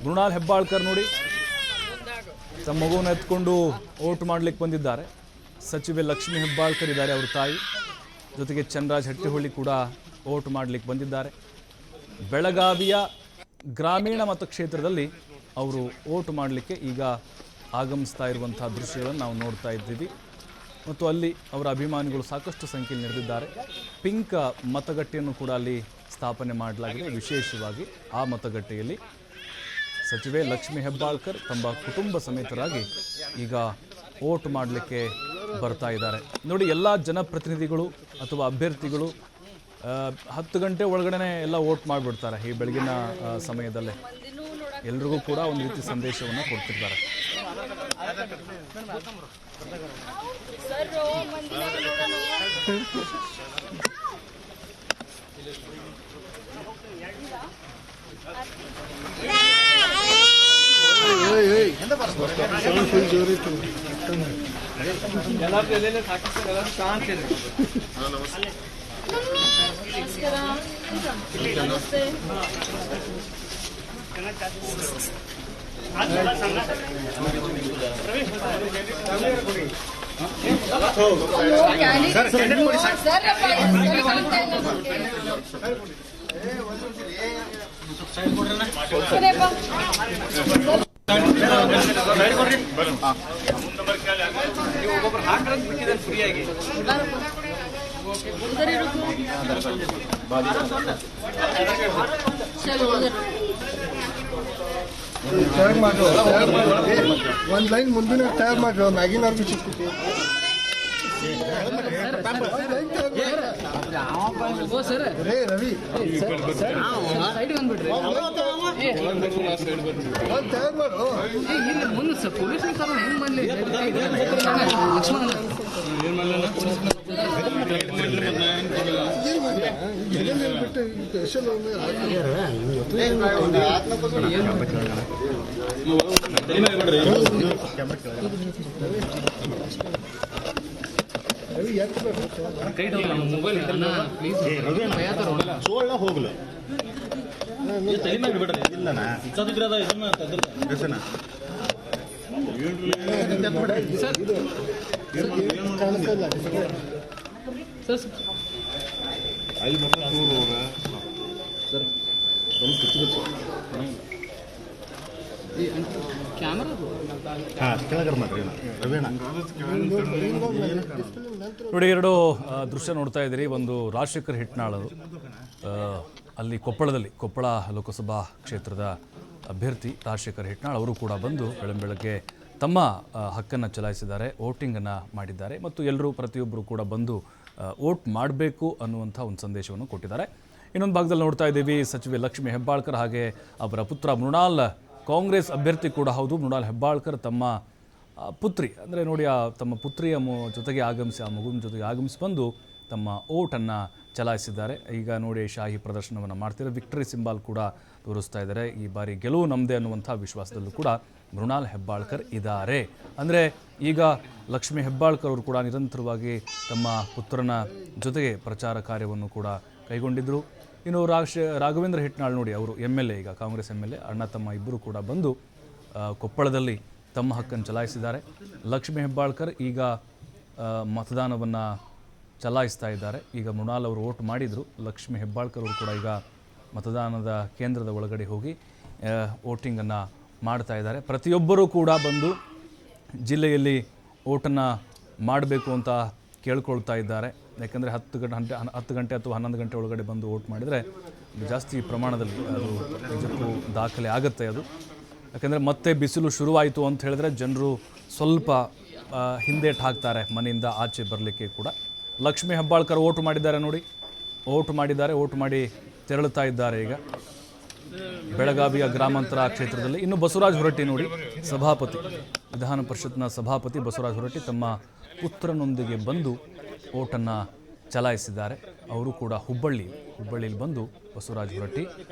ಮೃಣಾಲ್ ಹೆಬ್ಬಾಳ್ಕರ್ ನೋಡಿ ತಮ್ಮ ಮಗುವನ್ನು ಎತ್ಕೊಂಡು ಓಟ್ ಮಾಡಲಿಕ್ಕೆ ಬಂದಿದ್ದಾರೆ. ಸಚಿವೆ ಲಕ್ಷ್ಮಿ ಹೆಬ್ಬಾಳ್ಕರ್ ಇದ್ದಾರೆ, ಅವ್ರ ತಾಯಿ, ಜೊತೆಗೆ ಚನ್ನರಾಜ್ ಹಟ್ಟಿಹೊಳಿ ಕೂಡ ಓಟ್ ಮಾಡಲಿಕ್ಕೆ ಬಂದಿದ್ದಾರೆ. ಬೆಳಗಾವಿಯ ಗ್ರಾಮೀಣ ಮತಕ್ಷೇತ್ರದಲ್ಲಿ ಅವರು ಓಟ್ ಮಾಡಲಿಕ್ಕೆ ಈಗ ಆಗಮಿಸ್ತಾ ಇರುವಂಥ ದೃಶ್ಯಗಳನ್ನು ನಾವು ನೋಡ್ತಾ ಇದ್ದೀವಿ. ಮತ್ತು ಅಲ್ಲಿ ಅವರ ಅಭಿಮಾನಿಗಳು ಸಾಕಷ್ಟು ಸಂಖ್ಯೆಯಲ್ಲಿ ನೆರೆದಿದ್ದಾರೆ. ಪಿಂಕ್ ಮತಗಟ್ಟೆಯನ್ನು ಕೂಡ ಅಲ್ಲಿ ಸ್ಥಾಪನೆ ಮಾಡಲಾಗಿದೆ. ವಿಶೇಷವಾಗಿ ಆ ಮತಗಟ್ಟೆಯಲ್ಲಿ ಸಚಿವೆ ಲಕ್ಷ್ಮಿ ಹೆಬ್ಬಾಳ್ಕರ್ ತಮ್ಮ ಕುಟುಂಬ ಸಮೇತರಾಗಿ ಈಗ ಓಟ್ ಮಾಡಲಿಕ್ಕೆ ಬರ್ತಾ ಇದ್ದಾರೆ. ನೋಡಿ, ಎಲ್ಲ ಜನಪ್ರತಿನಿಧಿಗಳು ಅಥವಾ ಅಭ್ಯರ್ಥಿಗಳು 10 ಗಂಟೆ ಒಳಗಡೆ ಎಲ್ಲ ಓಟ್ ಮಾಡಿಬಿಡ್ತಾರೆ. ಈ ಬೆಳಗಿನ ಸಮಯದಲ್ಲೇ ಎಲ್ರಿಗೂ ಕೂಡ ಒಂದು ರೀತಿ ಸಂದೇಶವನ್ನು ಕೊಡ್ತಿರ್ತಾರೆ. ಒಂದು ಲೈನ್ ಮುಂದಿನ ತಯಾರು ಮಾಡ್ರಿ, ಮ್ಯಾಗಿನ ಅವ್ರಿಗೆ ಸಿಕ್ಕಿತ್ತು. ರೇ ರವಿ ತಯಾರು ಮಾಡು. ಪೊಲೀಸ್ ಹೆಂಗ್ ಮಾಡ್ಲಿ ಬಿಟ್ಟು ಸ್ಪೆಷಲ್ ಮೊಬೈಲ್ ಹೋಗ್ಲ ನೋಡಿ, ಎರಡು ದೃಶ್ಯ ನೋಡ್ತಾ ಇದ್ದೀರಿ. ಒಂದು ರಾಜಶೇಖರ್ ಹಿಟ್ನಾಳ್, ಅಲ್ಲಿ ಕೊಪ್ಪಳ ಲೋಕಸಭಾ ಕ್ಷೇತ್ರದ ಅಭ್ಯರ್ಥಿ ರಾಜಶೇಖರ್ ಹಿಟ್ನಾಳ್ ಅವರು ಕೂಡ ಬಂದು ಬೆಳಗ್ಗೆ ತಮ್ಮ ಹಕ್ಕನ್ನು ಚಲಾಯಿಸಿದ್ದಾರೆ, ವೋಟಿಂಗನ್ನು ಮಾಡಿದ್ದಾರೆ. ಮತ್ತು ಎಲ್ಲರೂ ಪ್ರತಿಯೊಬ್ಬರು ಕೂಡ ಬಂದು ವೋಟ್ ಮಾಡಬೇಕು ಅನ್ನುವಂಥ ಒಂದು ಸಂದೇಶವನ್ನು ಕೊಟ್ಟಿದ್ದಾರೆ. ಇನ್ನೊಂದು ಭಾಗದಲ್ಲಿ ನೋಡ್ತಾ ಇದ್ದೀವಿ ಸಚಿವೆ ಲಕ್ಷ್ಮಿ ಹೆಬ್ಬಾಳ್ಕರ್ ಹಾಗೆ ಅವರ ಪುತ್ರ ಮೃಣಾಲ್, ಕಾಂಗ್ರೆಸ್ ಅಭ್ಯರ್ಥಿ ಕೂಡ ಹೌದು. ಮೃಣಾಲ್ ಹೆಬ್ಬಾಳ್ಕರ್ ತಮ್ಮ ಪುತ್ರಿ ಅಂದರೆ ನೋಡಿ, ತಮ್ಮ ಪುತ್ರಿಯ ಜೊತೆಗೆ ಆಗಮಿಸಿ, ಆ ಮಗುವಿನ ಜೊತೆಗೆ ಆಗಮಿಸಿ ಬಂದು ತಮ್ಮ ಓಟನ್ನು ಚಲಾಯಿಸಿದ್ದಾರೆ. ಈಗ ನೋಡಿ, ಶಾಹಿ ಪ್ರದರ್ಶನವನ್ನು ಮಾಡ್ತಿದ್ದಾರೆ, ವಿಕ್ಟರಿ ಸಿಂಬಾಲ್ ಕೂಡ ತೋರಿಸ್ತಾ ಇದ್ದಾರೆ. ಈ ಬಾರಿ ಗೆಲುವು ನಮ್ಮದೇ ಅನ್ನುವಂಥ ವಿಶ್ವಾಸದಲ್ಲೂ ಕೂಡ ಮೃಣಾಲ್ ಹೆಬ್ಬಾಳ್ಕರ್ ಇದ್ದಾರೆ. ಅಂದರೆ ಈಗ ಲಕ್ಷ್ಮಿ ಹೆಬ್ಬಾಳ್ಕರ್ ಅವರು ಕೂಡ ನಿರಂತರವಾಗಿ ತಮ್ಮ ಪುತ್ರನ ಜೊತೆಗೆ ಪ್ರಚಾರ ಕಾರ್ಯವನ್ನು ಕೂಡ ಕೈಗೊಂಡಿದ್ದರು. ಇನ್ನು ರಾಘವೇಂದ್ರ ಹಿಟ್ನಾಳ್ ನೋಡಿ, ಅವರು MLA, ಈಗ ಕಾಂಗ್ರೆಸ್ MLA, ಅಣ್ಣ ತಮ್ಮ ಇಬ್ಬರು ಕೂಡ ಬಂದು ಕೊಪ್ಪಳದಲ್ಲಿ ತಮ್ಮ ಹಕ್ಕನ್ನು ಚಲಾಯಿಸಿದ್ದಾರೆ. ಲಕ್ಷ್ಮಿ ಹೆಬ್ಬಾಳ್ಕರ್ ಈಗ ಮತದಾನವನ್ನು ಚಲಾಯಿಸ್ತಾ ಇದ್ದಾರೆ. ಈಗ ಮೃಣಾಲ್ ಅವರು ವೋಟ್ ಮಾಡಿದರು. ಲಕ್ಷ್ಮಿ ಹೆಬ್ಬಾಳ್ಕರ್ ಅವರು ಕೂಡ ಈಗ ಮತದಾನದ ಕೇಂದ್ರದ ಒಳಗಡೆ ಹೋಗಿ ವೋಟಿಂಗನ್ನು ಮಾಡ್ತಾ ಇದ್ದಾರೆ. ಪ್ರತಿಯೊಬ್ಬರೂ ಕೂಡ ಬಂದು ಜಿಲ್ಲೆಯಲ್ಲಿ ವೋಟನ್ನು ಮಾಡಬೇಕು ಅಂತ ಕೇಳ್ಕೊಳ್ತಾ ಇದ್ದಾರೆ. ಯಾಕಂದರೆ 10 ಗಂಟೆ ಅಥವಾ 11 ಗಂಟೆ ಒಳಗಡೆ ಬಂದು ವೋಟ್ ಮಾಡಿದರೆ ಜಾಸ್ತಿ ಪ್ರಮಾಣದಲ್ಲಿ ಅದು ನಿಜಕ್ಕೂ ದಾಖಲೆ ಆಗುತ್ತೆ ಅದು. ಯಾಕಂದರೆ ಮತ್ತೆ ಬಿಸಿಲು ಶುರುವಾಯಿತು ಅಂತ ಹೇಳಿದ್ರೆ ಜನರು ಸ್ವಲ್ಪ ಹಿಂದೇಟು ಹಾಕ್ತಾರೆ ಮನೆಯಿಂದ ಆಚೆ ಬರಲಿಕ್ಕೆ ಕೂಡ. ಲಕ್ಷ್ಮಿ ಹೆಬ್ಬಾಳ್ಕರ್ ವೋಟ್ ಮಾಡಿದ್ದಾರೆ ನೋಡಿ, ವೋಟ್ ಮಾಡಿ ತೆರಳುತ್ತಾ ಇದ್ದಾರೆ ಈಗ ಬೆಳಗಾವಿಯ ಗ್ರಾಮಾಂತರ ಕ್ಷೇತ್ರದಲ್ಲಿ. ಇನ್ನು ಬಸವರಾಜ ಹೊರಟ್ಟಿ ನೋಡಿ, ಸಭಾಪತಿ, ವಿಧಾನ ಪರಿಷತ್ನ ಸಭಾಪತಿ ಬಸವರಾಜ ಹೊರಟ್ಟಿ ತಮ್ಮ ಪುತ್ರನೊಂದಿಗೆ ಬಂದು ವೋಟನ್ನು ಚಲಾಯಿಸಿದ್ದಾರೆ. ಅವರು ಕೂಡ ಹುಬ್ಬಳ್ಳಿಯಲ್ಲಿ ಬಂದು ಬಸವರಾಜ ಹೊರಟ್ಟಿ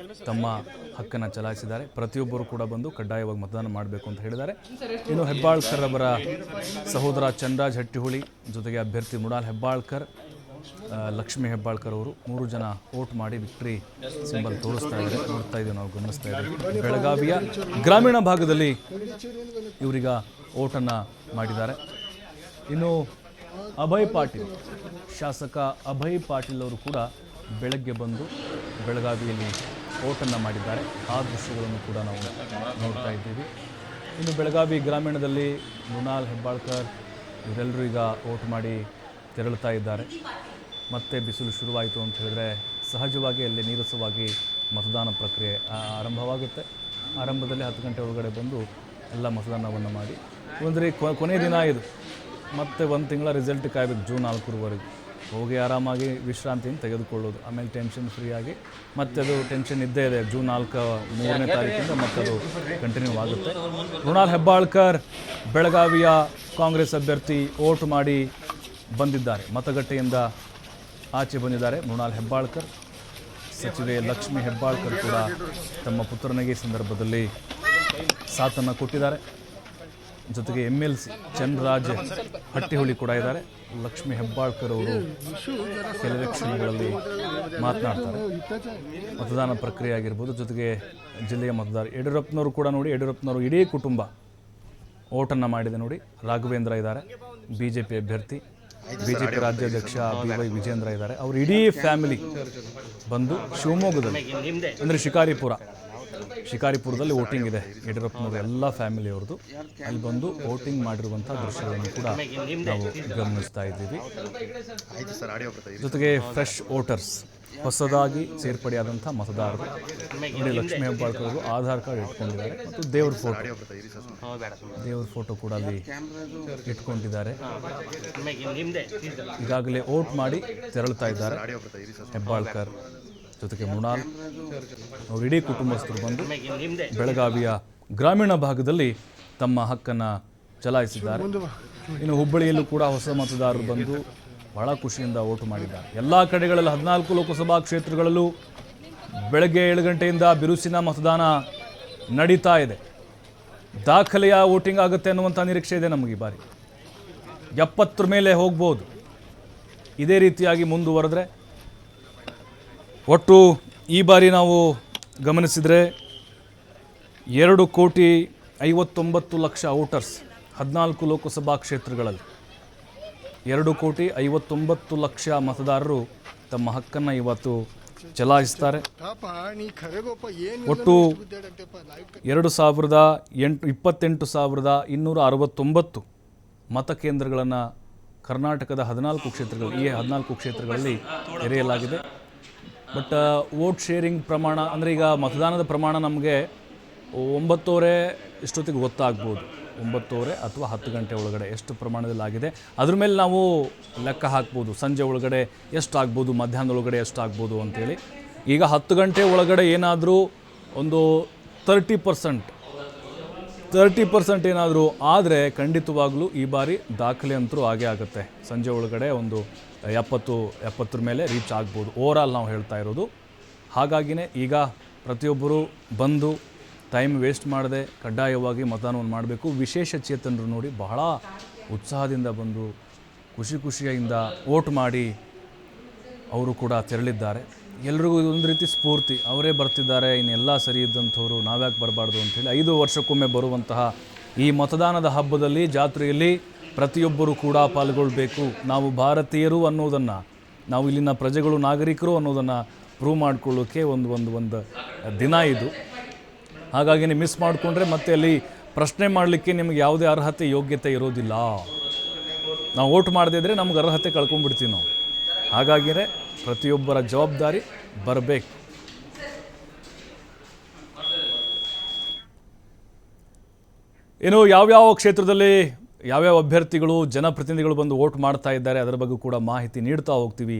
ತಮ್ಮ ಹಕ್ಕನ್ನು ಚಲಾಯಿಸಿದ್ದಾರೆ. ಪ್ರತಿಯೊಬ್ಬರು ಕೂಡ ಬಂದು ಕಡ್ಡಾಯವಾಗಿ ಮತದಾನ ಮಾಡಬೇಕು ಅಂತ ಹೇಳಿದ್ದಾರೆ. ಇನ್ನು ಹೆಬ್ಬಾಳ್ಕರ್ ಅವರ ಸಹೋದರ ಚನ್ನರಾಜ್ ಹಟ್ಟಿಹೊಳಿ ಜೊತೆಗೆ ಅಭ್ಯರ್ಥಿ ಮೃಣಾಲ್ ಹೆಬ್ಬಾಳ್ಕರ್ ಲಕ್ಷ್ಮೀ ಹೆಬ್ಬಾಳ್ಕರ್ ಅವರು 3 ಜನ ವೋಟ್ ಮಾಡಿ ವಿಕ್ಟ್ರಿ ಸಿಂಬಲ್ ತೋರಿಸ್ತಾ ಇದ್ದಾರೆ, ನೋಡ್ತಾ ಇದ್ದೀವಿ, ನಾವು ಗಮನಿಸ್ತಾ ಇದ್ದೀವಿ. ಬೆಳಗಾವಿಯ ಗ್ರಾಮೀಣ ಭಾಗದಲ್ಲಿ ಇವರೀಗ ವೋಟನ್ನು ಮಾಡಿದ್ದಾರೆ. ಇನ್ನು ಅಭಯ್ ಪಾಟೀಲ್, ಶಾಸಕ ಅಭಯ್ ಪಾಟೀಲ್ ಅವರು ಕೂಡ ಬೆಳಗ್ಗೆ ಬಂದು ಬೆಳಗಾವಿಯಲ್ಲಿ ವೋಟನ್ನು ಮಾಡಿದ್ದಾರೆ. ಆ ದೃಶ್ಯಗಳನ್ನು ಕೂಡ ನಾವು ನೋಡ್ತಾ ಇದ್ದೀವಿ. ಇನ್ನು ಬೆಳಗಾವಿ ಗ್ರಾಮೀಣದಲ್ಲಿ ಮೃಣಾಲ್ ಹೆಬ್ಬಾಳ್ಕರ್ ಇವರೆಲ್ಲರೂ ಈಗ ವೋಟ್ ಮಾಡಿ ತೆರಳುತ್ತಾ ಇದ್ದಾರೆ. ಮತ್ತೆ ಬಿಸಿಲು ಶುರುವಾಯಿತು ಅಂತ ಹೇಳಿದ್ರೆ ಸಹಜವಾಗಿ ಅಲ್ಲಿ ನೀರಸವಾಗಿ ಮತದಾನ ಪ್ರಕ್ರಿಯೆ ಆರಂಭವಾಗುತ್ತೆ. ಆರಂಭದಲ್ಲಿ 10 ಗಂಟೆ ಒಳಗಡೆ ಬಂದು ಎಲ್ಲ ಮತದಾನವನ್ನು ಮಾಡಿ ಅಂದರೆ ಕೊನೆಯ ದಿನ ಇದು. ಮತ್ತೆ 1 ತಿಂಗಳ ರಿಸಲ್ಟ್ ಕಾಯಬೇಕು, ಜೂನ್ 4ರವರೆಗೆ ಹೋಗಿ ಆರಾಮಾಗಿ ವಿಶ್ರಾಂತಿಯನ್ನು ತೆಗೆದುಕೊಳ್ಳೋದು. ಆಮೇಲೆ ಟೆನ್ಷನ್ ಫ್ರೀಯಾಗಿ ಮತ್ತೆ ಅದು ಟೆನ್ಷನ್ ಇದ್ದೇ ಇದೆ. ಜೂನ್ 3ನೇ ತಾರೀಕಿಂದ ಮತ್ತೆ ಅದು ಕಂಟಿನ್ಯೂ ಆಗುತ್ತೆ. ಮೃಣಾಲ್ ಹೆಬ್ಬಾಳ್ಕರ್ ಬೆಳಗಾವಿಯ ಕಾಂಗ್ರೆಸ್ ಅಭ್ಯರ್ಥಿ ವೋಟ್ ಮಾಡಿ ಬಂದಿದ್ದಾರೆ. ಮತಗಟ್ಟೆಯಿಂದ ಆಚೆ ಬಂದಿದ್ದಾರೆ ಮೃಣಾಲ್ ಹೆಬ್ಬಾಳ್ಕರ್. ಸಚಿವೆ ಲಕ್ಷ್ಮೀ ಹೆಬ್ಬಾಳ್ಕರ್ ಕೂಡ ತಮ್ಮ ಪುತ್ರನಿಗೆ ಈ ಸಂದರ್ಭದಲ್ಲಿ ಸಾಥನ್ನು ಕೊಟ್ಟಿದ್ದಾರೆ. ಜೊತೆಗೆ MLC ಚಂದ್ರರಾಜ್ ಹಟ್ಟಿಹೊಳಿ ಕೂಡ ಇದ್ದಾರೆ. ಲಕ್ಷ್ಮೀ ಹೆಬ್ಬಾಳ್ಕರ್ ಅವರು ಕೆಲವೇ ಕ್ಷಣಗಳಲ್ಲಿ ಮಾತನಾಡ್ತಾರೆ. ಮತದಾನ ಪ್ರಕ್ರಿಯೆ ಆಗಿರ್ಬೋದು, ಜೊತೆಗೆ ಜಿಲ್ಲೆಯ ಮತದಾರ ಯಡಿಯೂರಪ್ಪನವರು ಕೂಡ ನೋಡಿ, ಯಡಿಯೂರಪ್ಪನವರು ಇಡೀ ಕುಟುಂಬ ವೋಟನ್ನು ಮಾಡಿದೆ ನೋಡಿ. ರಾಘವೇಂದ್ರ ಇದ್ದಾರೆ, BJP ಅಭ್ಯರ್ಥಿ, BJP ರಾಜ್ಯಾಧ್ಯಕ್ಷ BY ವಿಜೇಂದ್ರ ಇದ್ದಾರೆ. ಅವರು ಇಡೀ ಫ್ಯಾಮಿಲಿ ಬಂದು ಶಿವಮೊಗ್ಗದಲ್ಲಿ ಅಂದರೆ ಶಿಕಾರಿಪುರದಲ್ಲಿ ವೋಟಿಂಗ್ ಇದೆ. ಯಡಿಯೂರಪ್ಪನವರು ಎಲ್ಲ ಫ್ಯಾಮಿಲಿ ಅವ್ರದ್ದು ಅಲ್ಲಿ ಬಂದು ವೋಟಿಂಗ್ ಮಾಡಿರುವಂಥ ದೃಶ್ಯಗಳನ್ನು ಕೂಡ ನಾವು ಗಮನಿಸ್ತಾ ಇದ್ದೀವಿ. ಜೊತೆಗೆ ಫ್ರೆಶ್ ವೋಟರ್ಸ್, ಹೊಸದಾಗಿ ಸೇರ್ಪಡೆಯಾದಂಥ ಮತದಾರರು ನೋಡಿ. ಲಕ್ಷ್ಮೀ ಹೆಬ್ಬಾಳ್ಕರ್ ಅವರು ಆಧಾರ್ ಕಾರ್ಡ್ ಇಟ್ಕೊಂಡಿದ್ದಾರೆ ಮತ್ತು ದೇವ್ರ ಫೋಟೋ ಕೂಡ ಅಲ್ಲಿ ಇಟ್ಕೊಂಡಿದ್ದಾರೆ. ಈಗಾಗಲೇ ವೋಟ್ ಮಾಡಿ ತೆರಳುತ್ತಾ ಇದ್ದಾರೆ ಹೆಬ್ಬಾಳ್ಕರ್ ಜೊತೆಗೆ ಮೃಣಾಲ್. ಅವರು ಇಡೀ ಕುಟುಂಬಸ್ಥರು ಬಂದು ಬೆಳಗಾವಿಯ ಗ್ರಾಮೀಣ ಭಾಗದಲ್ಲಿ ತಮ್ಮ ಹಕ್ಕನ್ನು ಚಲಾಯಿಸಿದ್ದಾರೆ. ಇನ್ನು ಹುಬ್ಬಳ್ಳಿಯಲ್ಲೂ ಕೂಡ ಹೊಸ ಮತದಾರರು ಬಂದು ಬಹಳ ಖುಷಿಯಿಂದ ವೋಟ್ ಮಾಡಿದ್ದಾರೆ. ಎಲ್ಲ ಕಡೆಗಳಲ್ಲಿ 14 ಲೋಕಸಭಾ ಕ್ಷೇತ್ರಗಳಲ್ಲೂ ಬೆಳಗ್ಗೆ 7 ಗಂಟೆಯಿಂದ ಬಿರುಸಿನ ಮತದಾನ ನಡೀತಾ ಇದೆ. ದಾಖಲೆಯ ವೋಟಿಂಗ್ ಆಗುತ್ತೆ ಅನ್ನುವಂಥ ನಿರೀಕ್ಷೆ ಇದೆ ನಮಗೆ. ಈ ಬಾರಿ 70 ಮೇಲೆ ಹೋಗ್ಬೋದು. ಇದೇ ರೀತಿಯಾಗಿ ಮುಂದುವರೆದ್ರೆ ಒಟ್ಟು ಈ ಬಾರಿ ನಾವು ಗಮನಿಸಿದರೆ 2,59,00,000 ವೋಟರ್ಸ್ 14 ಲೋಕಸಭಾ ಕ್ಷೇತ್ರಗಳಲ್ಲಿ 2,59,00,000 ಮತದಾರರು ತಮ್ಮ ಹಕ್ಕನ್ನು ಇವತ್ತು ಚಲಾಯಿಸ್ತಾರೆ. ಒಟ್ಟು 28,269 ಮತಕೇಂದ್ರಗಳನ್ನು ಕರ್ನಾಟಕದ 14 ಕ್ಷೇತ್ರಗಳಲ್ಲಿ, ಈ 14 ಕ್ಷೇತ್ರಗಳಲ್ಲಿ ತೆರೆಯಲಾಗಿದೆ. ಬಟ್ ವೋಟ್ ಶೇರಿಂಗ್ ಪ್ರಮಾಣ ಅಂದರೆ ಈಗ ಮತದಾನದ ಪ್ರಮಾಣ ನಮಗೆ 9:30 ಇಷ್ಟೊತ್ತಿಗೆ ಗೊತ್ತಾಗ್ಬೋದು. 9:30 ಅಥವಾ 10 ಗಂಟೆ ಒಳಗಡೆ ಎಷ್ಟು ಪ್ರಮಾಣದಲ್ಲಿ ಆಗಿದೆ ಅದ್ರ ಮೇಲೆ ನಾವು ಲೆಕ್ಕ ಹಾಕ್ಬೋದು. ಸಂಜೆ ಒಳಗಡೆ ಎಷ್ಟಾಗ್ಬೋದು, ಮಧ್ಯಾಹ್ನದೊಳಗಡೆ ಎಷ್ಟಾಗ್ಬೋದು ಅಂತೇಳಿ. ಈಗ 10 ಗಂಟೆ ಒಳಗಡೆ ಏನಾದರೂ ಒಂದು 30% ಏನಾದರೂ ಆದರೆ ಖಂಡಿತವಾಗ್ಲೂ ಈ ಬಾರಿ ದಾಖಲೆ ಅಂತರೂ ಆಗೇ ಆಗುತ್ತೆ. ಸಂಜೆ ಒಳಗಡೆ ಒಂದು 70 ಮೇಲೆ ರೀಚ್ ಆಗ್ಬೋದು ಓವರಾಲ್ ನಾವು ಹೇಳ್ತಾ ಇರೋದು. ಹಾಗಾಗಿನೇ ಈಗ ಪ್ರತಿಯೊಬ್ಬರು ಬಂದು ಟೈಮ್ ವೇಸ್ಟ್ ಮಾಡದೆ ಕಡ್ಡಾಯವಾಗಿ ಮತದಾನವನ್ನು ಮಾಡಬೇಕು. ವಿಶೇಷ ಚೇತನರು ನೋಡಿ ಬಹಳ ಉತ್ಸಾಹದಿಂದ ಬಂದು ಖುಷಿಯಿಂದ ವೋಟ್ ಮಾಡಿ ಅವರು ಕೂಡ ತೆರಳಿದ್ದಾರೆ. ಎಲ್ರಿಗೂ ಒಂದು ರೀತಿ ಸ್ಫೂರ್ತಿ, ಅವರೇ ಬರ್ತಿದ್ದಾರೆ, ಇನ್ನೆಲ್ಲ ಸರಿ ಇದ್ದಂಥವ್ರು ನಾವ್ಯಾಕೆ ಬರಬಾರ್ದು ಅಂಥೇಳಿ 5 ವರ್ಷಕ್ಕೊಮ್ಮೆ ಬರುವಂತಹ ಈ ಮತದಾನದ ಹಬ್ಬದಲ್ಲಿ, ಜಾತ್ರೆಯಲ್ಲಿ ಪ್ರತಿಯೊಬ್ಬರು ಕೂಡ ಪಾಲ್ಗೊಳ್ಬೇಕು. ನಾವು ಭಾರತೀಯರು ಅನ್ನೋದನ್ನು, ನಾವು ಇಲ್ಲಿನ ಪ್ರಜೆಗಳು, ನಾಗರಿಕರು ಅನ್ನೋದನ್ನು ಪ್ರೂವ್ ಮಾಡಿಕೊಳ್ಳೋಕ್ಕೆ ಒಂದು ದಿನ ಇದು. ಹಾಗಾಗಿ ಮಿಸ್ ಮಾಡಿಕೊಂಡ್ರೆ ಮತ್ತೆ ಅಲ್ಲಿ ಪ್ರಶ್ನೆ ಮಾಡಲಿಕ್ಕೆ ನಿಮಗೆ ಯಾವುದೇ ಅರ್ಹತೆ ಯೋಗ್ಯತೆ ಇರೋದಿಲ್ಲ. ನಾವು ವೋಟ್ ಮಾಡದೇ ಇದ್ದರೆ ನಮ್ಗೆ ಅರ್ಹತೆ ಕಳ್ಕೊಂಡ್ಬಿಡ್ತೀವಿ ನಾವು. ಹಾಗಾಗಿಯೇ ಪ್ರತಿಯೊಬ್ಬರ ಜವಾಬ್ದಾರಿ ಬರಬೇಕು. ಇನ್ನು ಯಾವ್ಯಾವ ಕ್ಷೇತ್ರದಲ್ಲಿ ಯಾವ್ಯಾವ ಅಭ್ಯರ್ಥಿಗಳು, ಜನಪ್ರತಿನಿಧಿಗಳು ಬಂದು ವೋಟ್ ಮಾಡ್ತಾ ಇದ್ದಾರೆ ಅದರ ಬಗ್ಗೆ ಕೂಡ ಮಾಹಿತಿ ನೀಡ್ತಾ ಹೋಗ್ತೀವಿ.